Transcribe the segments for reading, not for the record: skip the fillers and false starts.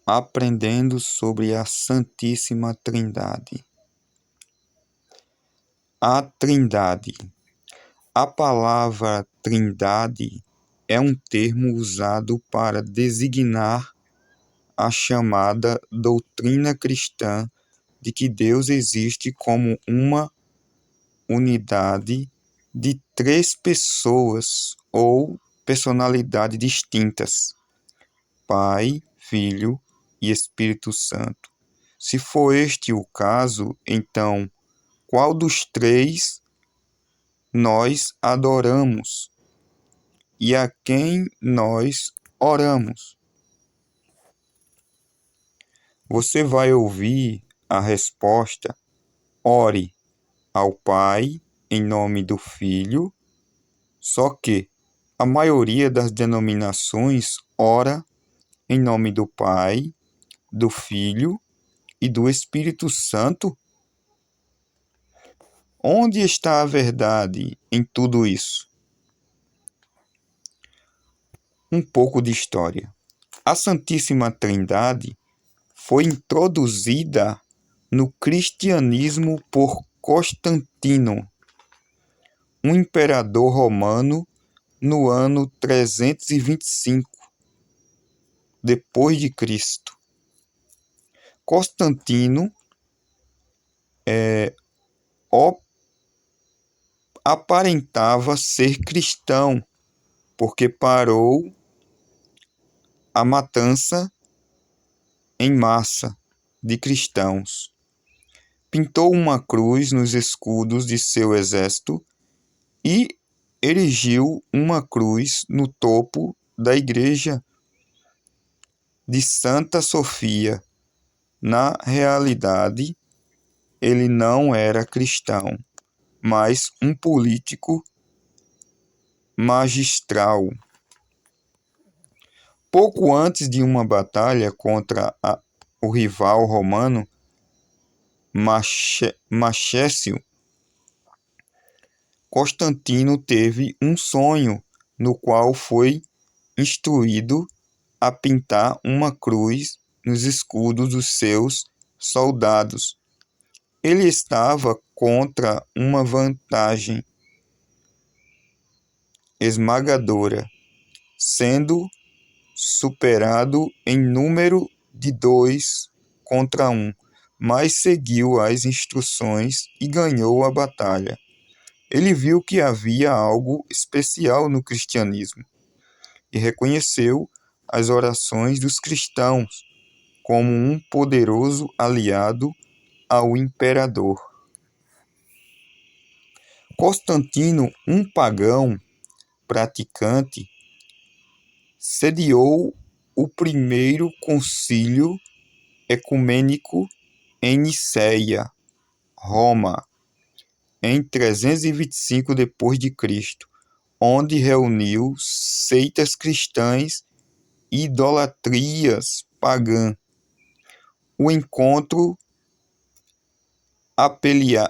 Aprendendo sobre a Santíssima Trindade. A Trindade. A palavra Trindade é um termo usado para designar a chamada doutrina cristã de que Deus existe como uma unidade de três pessoas ou personalidades distintas: Pai, Filho e Espírito Santo. Se for este o caso, então, qual dos três nós adoramos e a quem nós oramos? Você vai ouvir a resposta: ore ao Pai em nome do Filho, só que a maioria das denominações ora em nome do Pai, do Filho e do Espírito Santo. Onde está a verdade em tudo isso? Um pouco de história. A Santíssima Trindade foi introduzida no cristianismo por Constantino, um imperador romano, no ano 325 depois de Cristo. Constantino aparentava ser cristão, porque parou a matança em massa de cristãos. Pintou uma cruz nos escudos de seu exército e erigiu uma cruz no topo da igreja de Santa Sofia. Na realidade, ele não era cristão, mas um político magistral. Pouco antes de uma batalha contra o rival romano Macécio, Constantino teve um sonho no qual foi instruído a pintar uma cruz nos escudos dos seus soldados. Ele estava contra uma vantagem esmagadora, sendo superado em número de 2 contra 1, mas seguiu as instruções e ganhou a batalha. Ele viu que havia algo especial no cristianismo e reconheceu as orações dos cristãos como um poderoso aliado ao imperador. Constantino, um pagão praticante, sediou o primeiro concílio ecumênico em Nicéia, Roma, em 325 d.C., onde reuniu seitas cristãs e idolatrias pagãs. O encontro,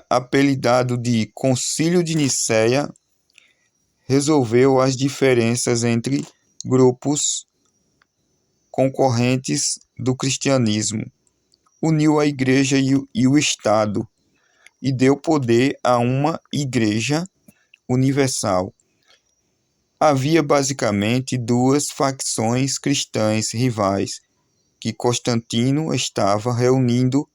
apelidado de Concílio de Nicéia, resolveu as diferenças entre grupos concorrentes do cristianismo, uniu a Igreja e o Estado e deu poder a uma Igreja universal. Havia basicamente duas facções cristãs rivais, que Constantino estava reunindo.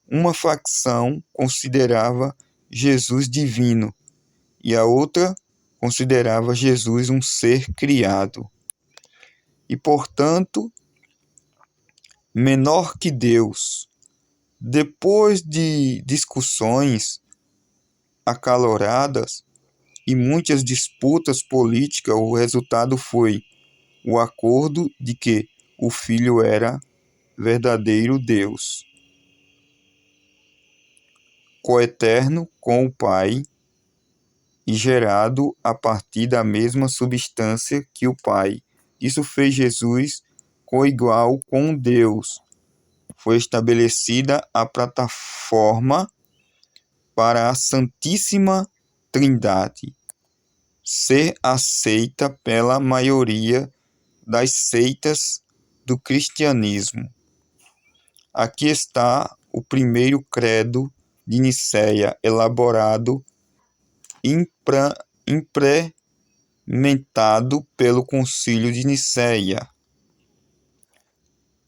Uma facção considerava Jesus divino e a outra considerava Jesus um ser criado e, portanto, menor que Deus. Depois de discussões acaloradas e muitas disputas políticas, o resultado foi o acordo de que o Filho era verdadeiro Deus, coeterno com o Pai e gerado a partir da mesma substância que o Pai. Isso fez Jesus coigual com Deus. Foi estabelecida a plataforma para a Santíssima Trindade ser aceita pela maioria das seitas do cristianismo. Aqui está o primeiro credo de Nicéia, elaborado e implementado pelo Concílio de Nicéia.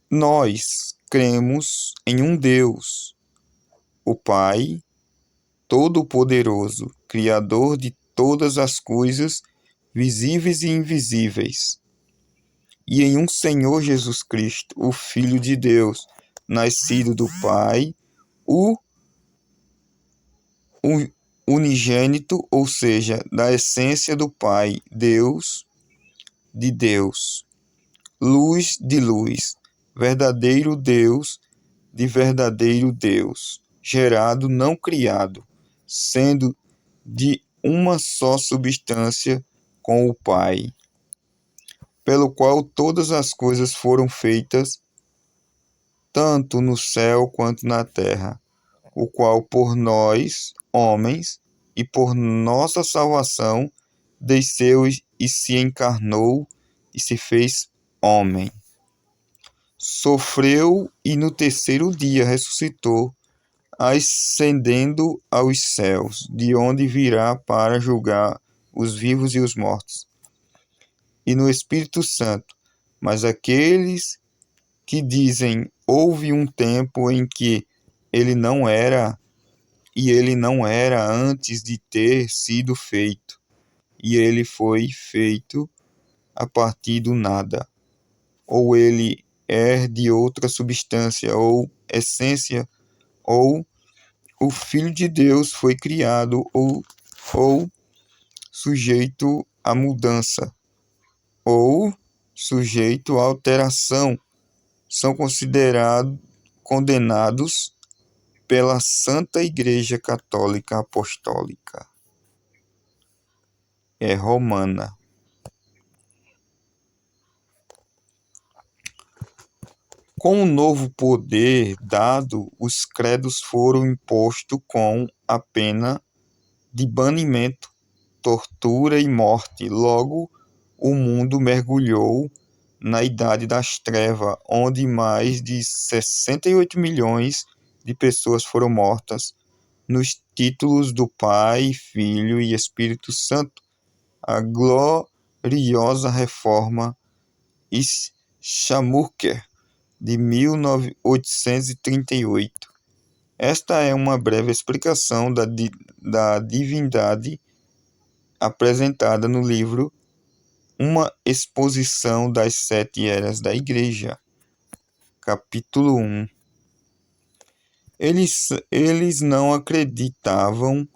Nós cremos em um Deus, o Pai Todo-Poderoso, Criador de todas as coisas visíveis e invisíveis, e em um Senhor Jesus Cristo, o Filho de Deus, nascido do Pai, o unigênito, ou seja, da essência do Pai, Deus de Deus, luz de luz, verdadeiro Deus de verdadeiro Deus, gerado, não criado, sendo de uma só substância com o Pai, pelo qual todas as coisas foram feitas, tanto no céu quanto na terra, o qual por nós, homens, e por nossa salvação, desceu e se encarnou e se fez homem. Sofreu e no terceiro dia ressuscitou, ascendendo aos céus, de onde virá para julgar os vivos e os mortos. E no Espírito Santo, mas aqueles que dizem houve um tempo em que ele não era, e ele não era antes de ter sido feito, e ele foi feito a partir do nada, ou ele é de outra substância, ou essência, ou o Filho de Deus foi criado, ou sujeito à mudança, ou sujeito à alteração, são considerados condenados pela Santa Igreja Católica Apostólica Romana. Com o novo poder dado, os credos foram impostos com a pena de banimento, tortura e morte. Logo, o mundo mergulhou na Idade das Trevas, onde mais de 68 milhões de pessoas foram mortas nos títulos do Pai, Filho e Espírito Santo. A gloriosa reforma Schumacher de 1838. Esta é uma breve explicação da divindade apresentada no livro Uma Exposição das Sete Eras da Igreja, capítulo 1. Eles não acreditavam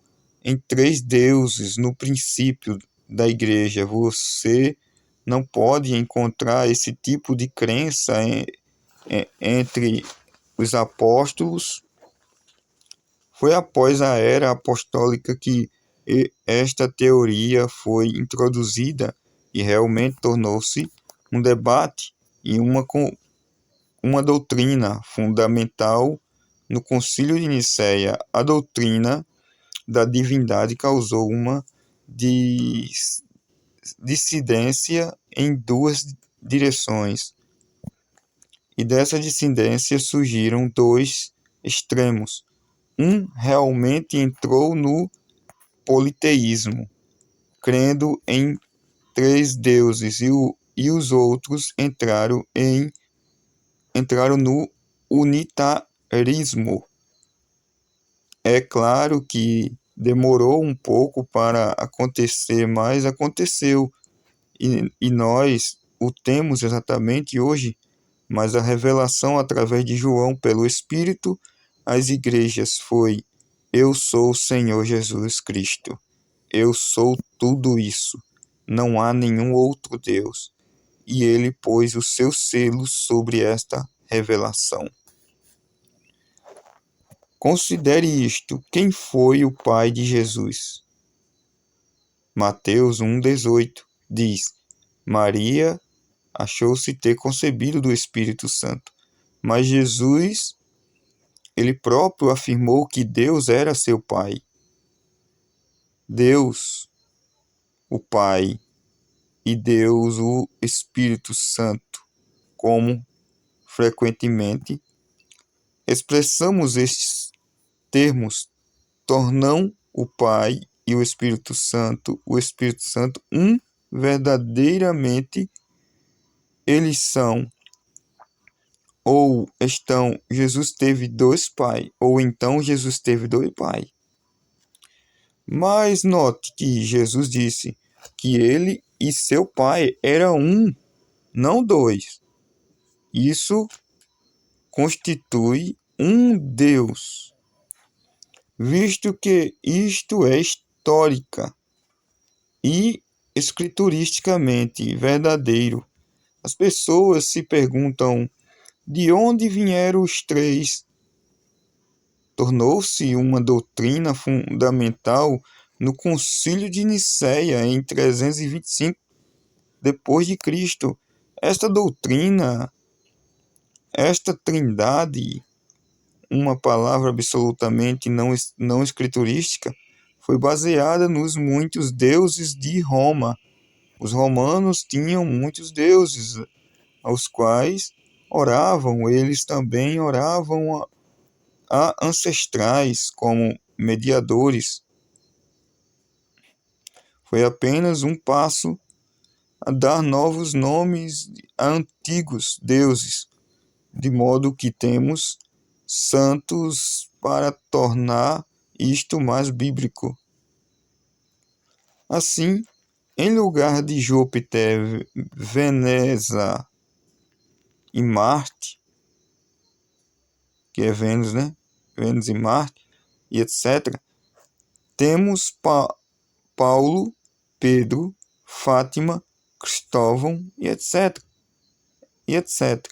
em três deuses no princípio da Igreja. Você não pode encontrar esse tipo de crença entre os apóstolos. Foi após a era apostólica que esta teoria foi introduzida e realmente tornou-se um debate e uma doutrina fundamental no Concílio de Nicéia. A doutrina da divindade causou uma dissidência em duas direções, e dessa dissidência surgiram dois extremos. Um realmente entrou no politeísmo, crendo em três deuses, e os outros entraram no unitarismo. É claro que demorou um pouco para acontecer, mas aconteceu, e nós o temos exatamente hoje. Mas a revelação através de João pelo Espírito às igrejas foi: eu sou o Senhor Jesus Cristo. Eu sou tudo isso. Não há nenhum outro Deus. E ele pôs o seu selo sobre esta revelação. Considere isto: quem foi o pai de Jesus? Mateus 1,18 diz: Maria achou-se ter concebido do Espírito Santo. Mas Jesus, ele próprio afirmou que Deus era seu Pai. Deus, o Pai, e Deus, o Espírito Santo, como frequentemente expressamos estes termos, tornam o Pai e o Espírito Santo um verdadeiramente. Eles são ou estão, Jesus teve dois pais, ou então Jesus teve dois pais. Mas note que Jesus disse que ele e seu pai eram um, não dois. Isso constitui um Deus, visto que isto é histórica e escrituristicamente verdadeiro. As pessoas se perguntam de onde vieram os três. Tornou-se uma doutrina fundamental no Concílio de Nicéia em 325 depois de Cristo. Esta doutrina, esta trindade, uma palavra absolutamente não escriturística, foi baseada nos muitos deuses de Roma. Os romanos tinham muitos deuses aos quais oravam, eles também oravam a ancestrais como mediadores. Foi apenas um passo a dar novos nomes a antigos deuses, de modo que temos santos para tornar isto mais bíblico. Assim, em lugar de Júpiter, Veneza e Marte, que é Vênus, né? Vênus e Marte, e etc., temos Paulo, Pedro, Fátima, Cristóvão e etc. E etc.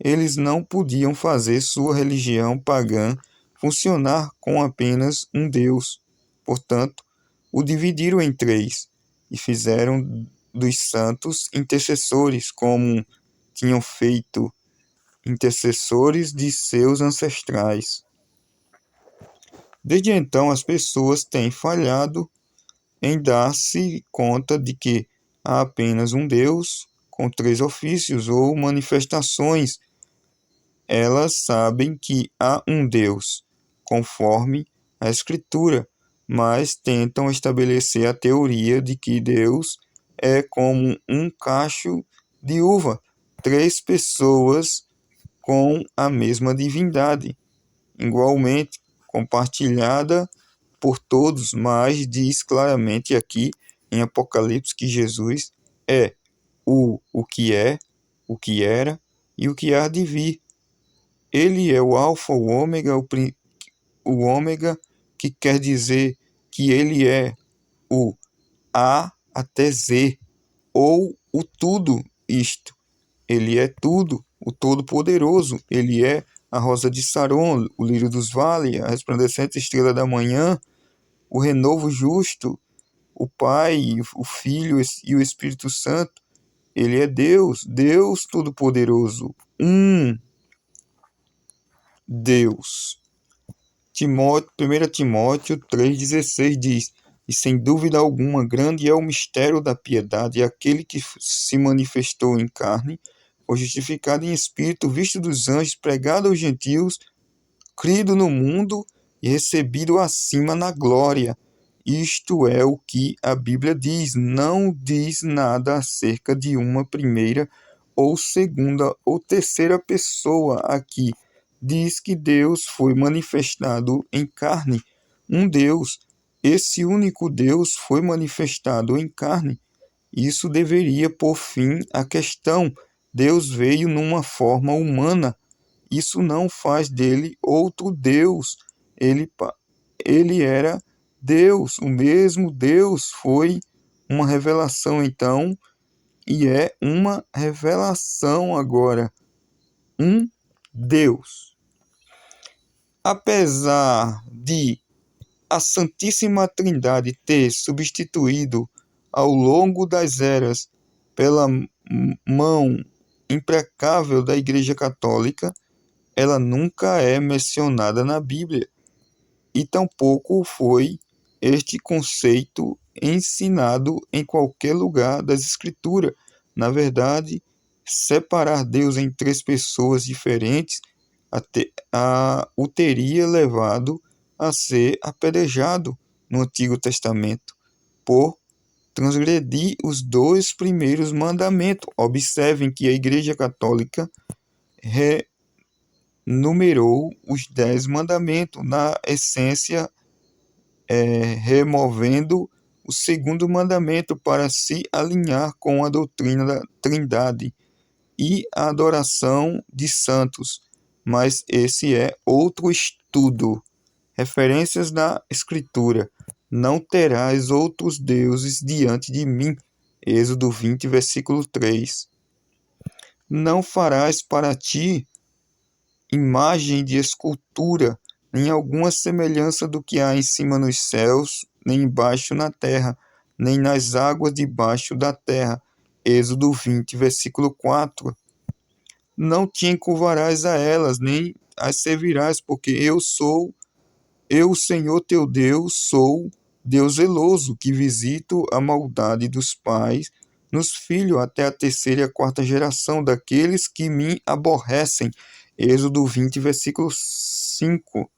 Eles não podiam fazer sua religião pagã funcionar com apenas um Deus. Portanto, o dividiram em três e fizeram dos santos intercessores, como tinham feito intercessores de seus ancestrais. Desde então, as pessoas têm falhado em dar-se conta de que há apenas um Deus com três ofícios ou manifestações. Elas sabem que há um Deus, conforme a Escritura, mas tentam estabelecer a teoria de que Deus é como um cacho de uva, três pessoas com a mesma divindade, igualmente compartilhada por todos, mas diz claramente aqui em Apocalipse que Jesus é o que é, o que era e o que há de vir. Ele é o alfa, o ômega, que quer dizer que ele é o A até Z, ou o tudo isto. Ele é tudo, o Todo-Poderoso. Ele é a rosa de Saron, o lírio dos vales, a resplandecente estrela da manhã, o renovo justo, o Pai, o Filho e o Espírito Santo. Ele é Deus, Deus Todo-Poderoso, um Deus. 1 Timóteo 3,16 diz: E sem dúvida alguma, grande é o mistério da piedade, e aquele que se manifestou em carne, foi justificado em espírito, visto dos anjos, pregado aos gentios, crido no mundo e recebido acima na glória. Isto é o que a Bíblia diz, não diz nada acerca de uma primeira ou segunda ou terceira pessoa aqui. Diz que Deus foi manifestado em carne, um Deus. Esse único Deus foi manifestado em carne. Isso deveria pôr fim à questão. Deus veio numa forma humana. Isso não faz dele outro Deus. Ele era Deus, o mesmo Deus foi uma revelação então, e é uma revelação agora. Um Deus. Apesar de a Santíssima Trindade ter substituído ao longo das eras pela mão impecável da Igreja Católica, ela nunca é mencionada na Bíblia, e tampouco foi este conceito ensinado em qualquer lugar das Escrituras. Na verdade, separar Deus em três pessoas diferentes o teria levado a ser apedrejado no Antigo Testamento por transgredir os dois primeiros mandamentos. Observem que a Igreja Católica numerou os 10 mandamentos, na essência, removendo o segundo mandamento para se alinhar com a doutrina da Trindade e a adoração de santos. Mas esse é outro estudo. Referências da Escritura. Não terás outros deuses diante de mim. Êxodo 20, versículo 3. Não farás para ti imagem de escultura, nem alguma semelhança do que há em cima nos céus, nem embaixo na terra, nem nas águas debaixo da terra. Êxodo 20, versículo 4. Não te encurvarás a elas, nem as servirás, porque eu, o Senhor teu Deus, sou Deus zeloso, que visito a maldade dos pais nos filhos até a terceira e a quarta geração daqueles que me aborrecem. Êxodo 20, versículo 5.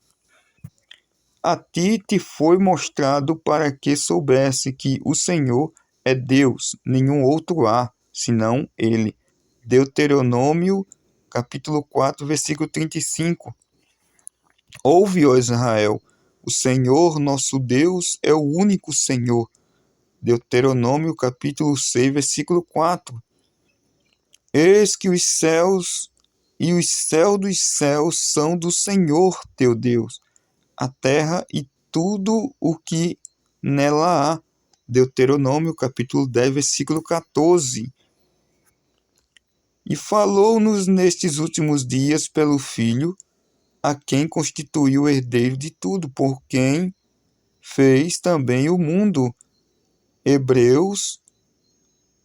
A ti te foi mostrado para que soubesse que o Senhor é Deus, nenhum outro há, senão Ele. Deuteronômio, capítulo 4, versículo 35. Ouve, ó Israel, o Senhor nosso Deus é o único Senhor. Deuteronômio, capítulo 6, versículo 4. Eis que os céus e os céus dos céus são do Senhor teu Deus, a terra e tudo o que nela há. Deuteronômio, capítulo 10, versículo 14. E falou-nos nestes últimos dias pelo Filho, a quem constituiu o herdeiro de tudo, por quem fez também o mundo. Hebreus,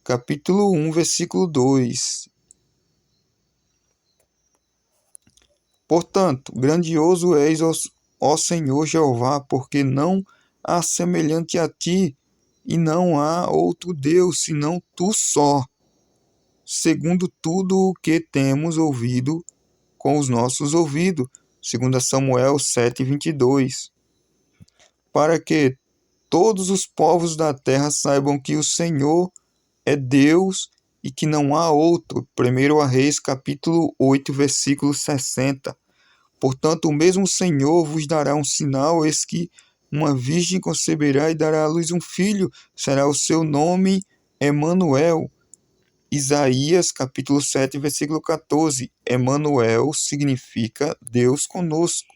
capítulo 1, versículo 2. Portanto, grandioso és, ó Senhor Jeová, porque não há semelhante a ti, e não há outro Deus, senão tu só, segundo tudo o que temos ouvido com os nossos ouvidos. 2 Samuel 7, 22. Para que todos os povos da terra saibam que o Senhor é Deus e que não há outro. 1 Reis, capítulo 8, versículo 60. Portanto, o mesmo Senhor vos dará um sinal, eis que uma virgem conceberá e dará à luz um filho, será o seu nome Emanuel. Isaías, capítulo 7, versículo 14. Emanuel significa Deus conosco.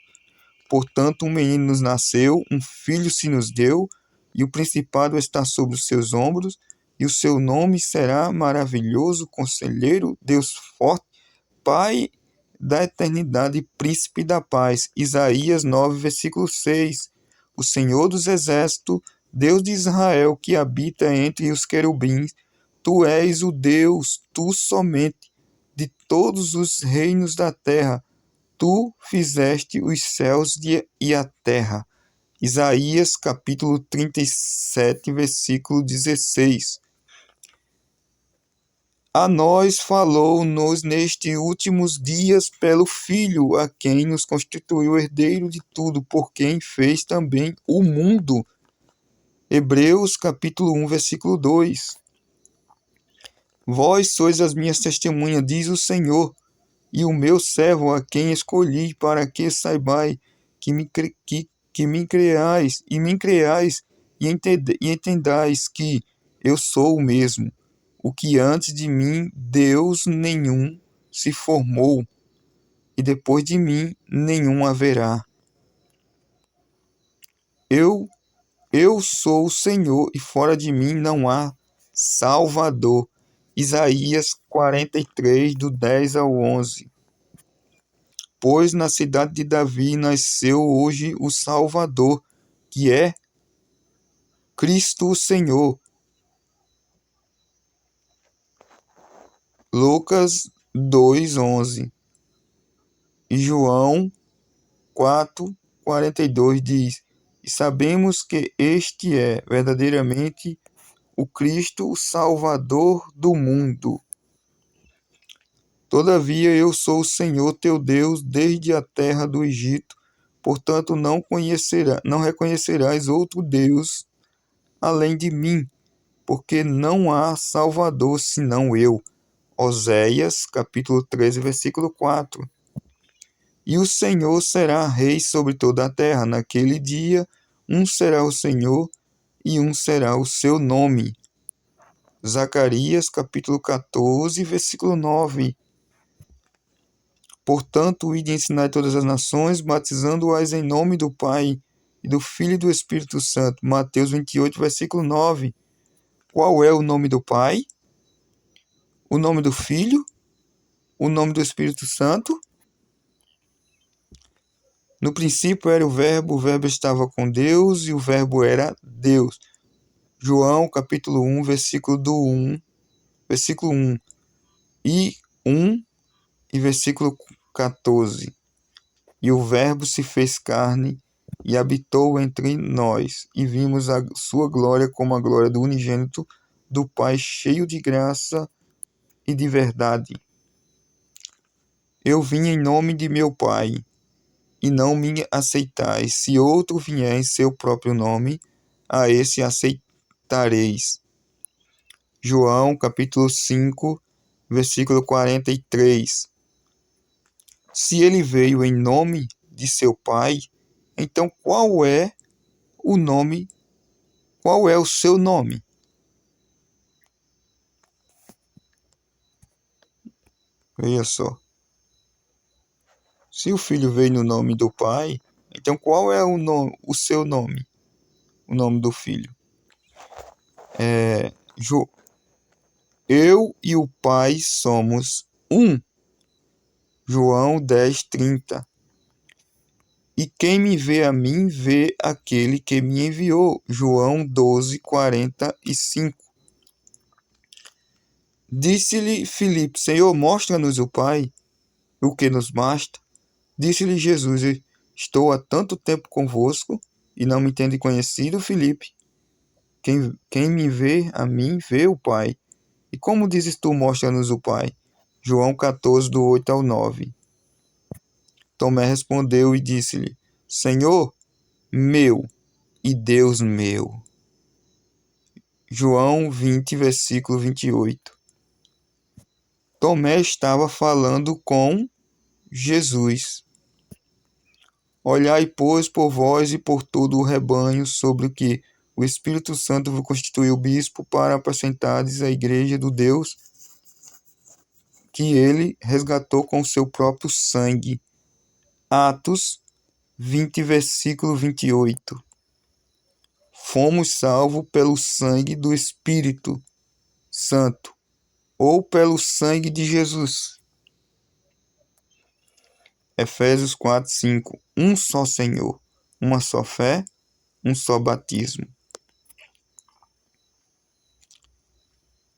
Portanto, um menino nos nasceu, um filho se nos deu, e o principado está sobre os seus ombros, e o seu nome será maravilhoso, conselheiro, Deus forte, Pai da eternidade e príncipe da paz. Isaías 9, versículo 6. O Senhor dos exércitos, Deus de Israel, que habita entre os querubins, tu és o Deus, tu somente, de todos os reinos da terra. Tu fizeste os céus e a terra. Isaías capítulo 37, versículo 16. A nós falou-nos nestes últimos dias pelo Filho, a quem nos constituiu herdeiro de tudo, por quem fez também o mundo. Hebreus capítulo 1, versículo 2. Vós sois as minhas testemunhas, diz o Senhor, e o meu servo a quem escolhi, para que saibais que me creais e entendais que eu sou o mesmo, o que antes de mim Deus nenhum se formou, e depois de mim nenhum haverá. Eu sou o Senhor, e fora de mim não há Salvador. Isaías 43, do 10 ao 11. Pois na cidade de Davi nasceu hoje o Salvador, que é Cristo o Senhor. Lucas 2, 11. E João 4, 42 diz: E sabemos que este é verdadeiramente o Cristo, o Salvador do mundo. Todavia eu sou o Senhor teu Deus desde a terra do Egito, portanto não reconhecerás outro Deus além de mim, porque não há Salvador senão eu. Oséias, capítulo 13, versículo 4. E o Senhor será rei sobre toda a terra. Naquele dia, um será o Senhor e um será o seu nome. Zacarias, capítulo 14, versículo 9. Portanto, ide ensinar todas as nações, batizando-as em nome do Pai, e do Filho e do Espírito Santo. Mateus 28, versículo 9. Qual é o nome do Pai? O nome do Filho? O nome do Espírito Santo? No princípio era o Verbo estava com Deus e o Verbo era Deus. João, capítulo 1, versículo 1 e 1 e versículo 14. E o Verbo se fez carne e habitou entre nós, e vimos a sua glória como a glória do unigênito do Pai, cheio de graça e de verdade. Eu vim em nome de meu Pai, e não me aceitais. Se outro vier em seu próprio nome, a esse aceitareis. João, capítulo 5, versículo 43. Se ele veio em nome de seu Pai, então qual é o seu nome? Veja só. Se o filho veio no nome do Pai, então qual é o seu nome? O nome do filho? Eu e o Pai somos um. João 10:30. E quem me vê a mim, vê aquele que me enviou. João 12:45. Disse-lhe Filipe: Senhor, mostra-nos o Pai, o que nos basta. Disse-lhe Jesus: Estou há tanto tempo convosco e não me tende conhecido, Filipe. Quem me vê a mim, vê o Pai. E como dizes tu, mostra-nos o Pai? João 14, do 8 ao 9. Tomé respondeu e disse-lhe: Senhor meu e Deus meu. João 20, versículo 28. Tomé estava falando com Jesus. Olhai, pois, por vós e por todo o rebanho, sobre o que o Espírito Santo vos constituiu bispo para apacentardes a igreja do Deus que ele resgatou com o seu próprio sangue. Atos 20, versículo 28. Fomos salvos pelo sangue do Espírito Santo, ou pelo sangue de Jesus. Efésios 4, 5. Um só Senhor, uma só fé, um só batismo.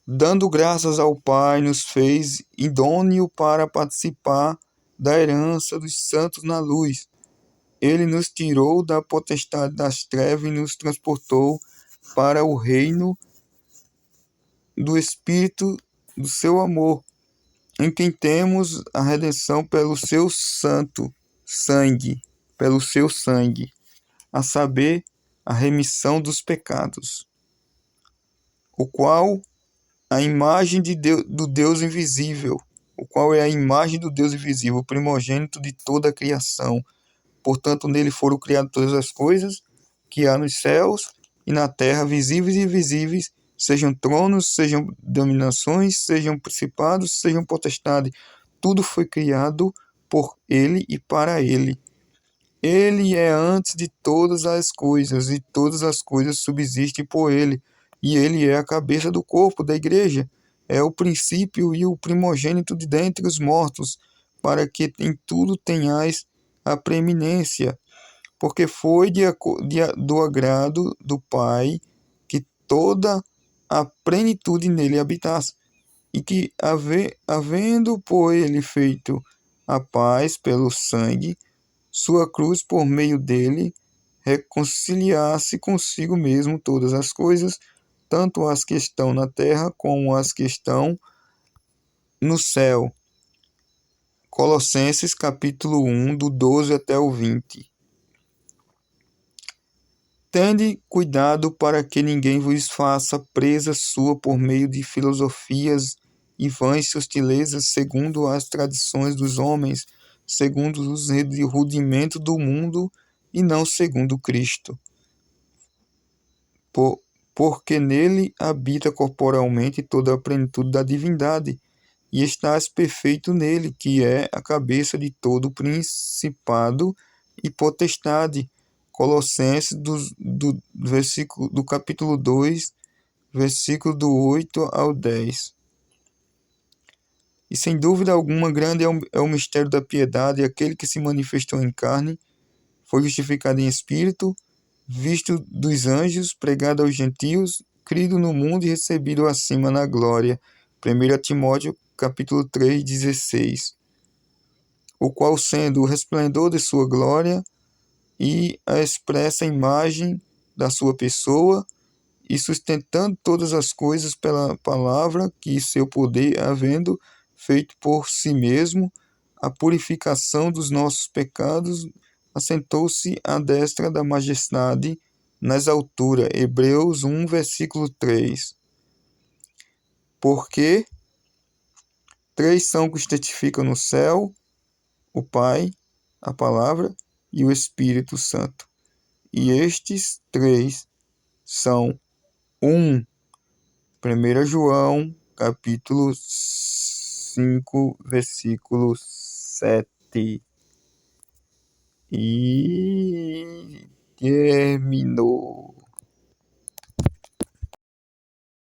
Dando graças ao Pai, nos fez idôneo para participar da herança dos santos na luz. Ele nos tirou da potestade das trevas e nos transportou para o reino do Espírito do seu amor, em quem temos a redenção pelo seu sangue, a saber, a remissão dos pecados, o qual a imagem do Deus invisível, o qual é a imagem do Deus invisível, o primogênito de toda a criação. Portanto, nele foram criadas todas as coisas que há nos céus e na terra, visíveis e invisíveis, sejam tronos, sejam dominações, sejam principados, sejam potestades. Tudo foi criado por ele e para ele. Ele é antes de todas as coisas, e todas as coisas subsistem por ele. E ele é a cabeça do corpo da igreja. É o princípio e o primogênito de dentre os mortos, para que em tudo tenhais a preeminência. Porque foi do agrado do Pai que toda a plenitude nele habitasse, e que, havendo por ele feito a paz pelo sangue, sua cruz, por meio dele, reconciliasse consigo mesmo todas as coisas, tanto as que estão na terra como as que estão no céu, Colossenses capítulo 1, do 12 até o 20. Tende cuidado para que ninguém vos faça presa sua por meio de filosofias e vãs sutilezas, segundo as tradições dos homens, segundo os rudimentos do mundo, e não segundo Cristo. Porque nele habita corporalmente toda a plenitude da divindade, e estás perfeito nele, que é a cabeça de todo principado e potestade. Colossenses do capítulo 2, versículo do 8 ao 10. E sem dúvida alguma, grande é o mistério da piedade, aquele que se manifestou em carne, foi justificado em espírito, visto dos anjos, pregado aos gentios, crido no mundo e recebido acima na glória. 1 Timóteo capítulo 3, 16. O qual, sendo o resplendor de sua glória e a expressa imagem da sua pessoa, e sustentando todas as coisas pela palavra, que seu poder, havendo feito por si mesmo a purificação dos nossos pecados, assentou-se à destra da majestade nas alturas. Hebreus 1, versículo 3. Porque três são que testificam no céu: o Pai, a Palavra e o Espírito Santo. E estes três são um. 1 João, capítulo 5, versículo 7. E terminou.